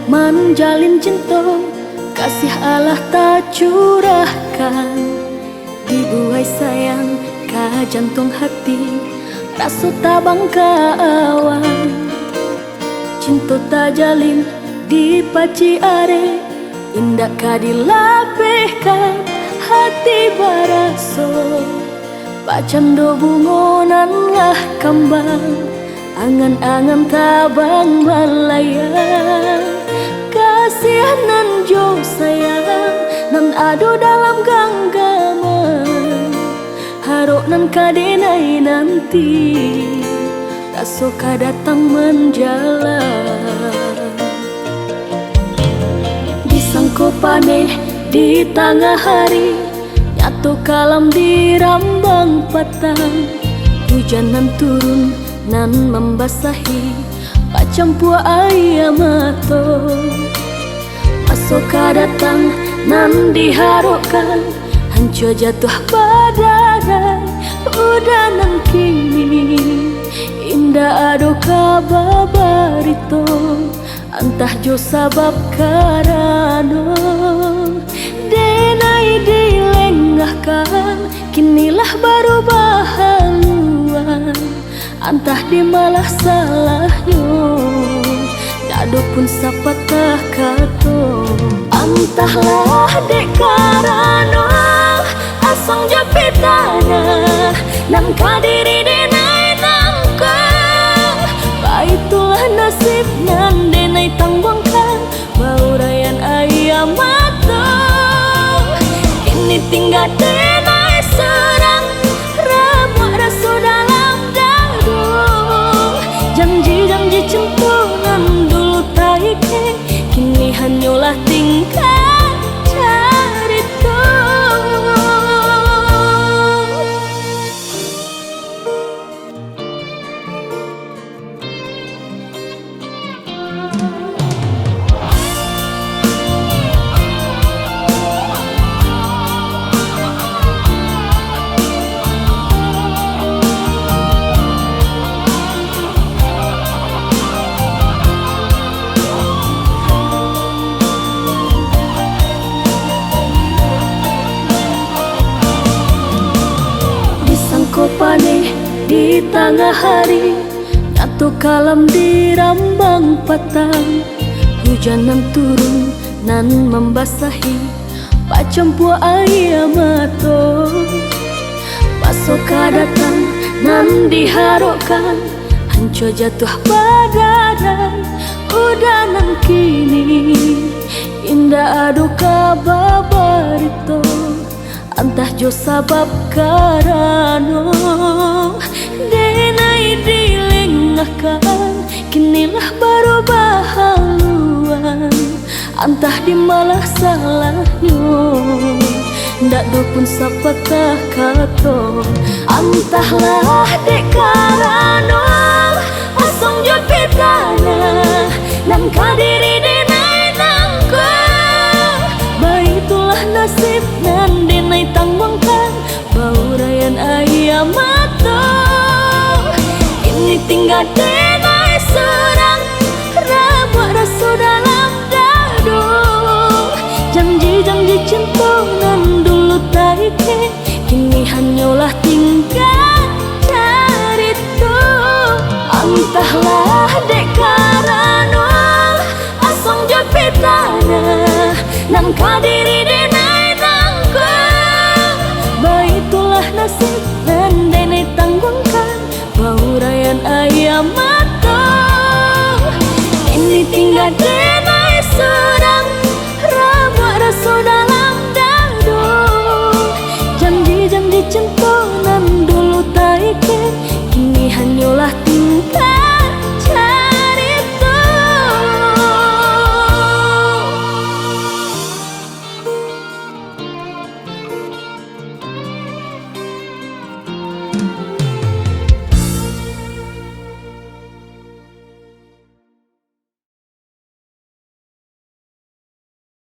menjalin cinta, kasih Allah tak curahkan. Dibuai sayang ka jantung hati, rasa tabang ka awan. Cinta tak jalin di paci are, indah ka dilapehkan hati baraso. Pacando bungonan lah kembang, angan-angan tabang melayang. Kasihanan jo sayang, nan ado dalam genggaman. Harok nan kadenai nanti, raso ka datang menjalan. Disangko paneh di tengah hari, nyatu kalam di rambang patang. Hujan nan turun nan membasahi, pacampua ayam mato. Masoka datang nan diharapkan, hancur jatuh badarai. Udah nang kini indah ado kababarito, antah jo sabab karano. Denai dilengahkan, kinilah baru bahaluan. Antah di malah salahnya, dado pun sapatah kato. Antahlah dek karano, asong japitana nan kadiri denai nangkang. Baitulah nasib nan denai tanggungkan, baurayan ayam matang. Kini tinggal denai serang, remuk rasu dalam dadung. Janji-janji centungan dulu taike, kini hanyalah tingkah carita. Paneh di tengah hari, nyatu kalam di rambang patang. Hujan nan turun nan membasahi, pacampua ayam mato. Pasoka datang nan diharapkan, hancur jatuh badarai. Udah nang kini indah ado kababarito, antah jo sabab karano. Denai dilengahkan, kinilah baru bahaluan. Antah di malah salahnya, ndak do pun sapatah kato. Antahlah dek karano, asong jo pitana nan kadiri denai nangkang. Baitulah nasib nan denai tanggungkan, baurayan ayam matang. Ini tinggal denai serang, remuk rasu dalam dadung. Janji-janji centungan dulu taike, kini hanyalah tingkah carita. Antahlah dek karano, asong jo pitana nan kadiri denai nangkang. Baitulah nasib nan denai tanggungkan, baurayan ayam matang. Ini tinggal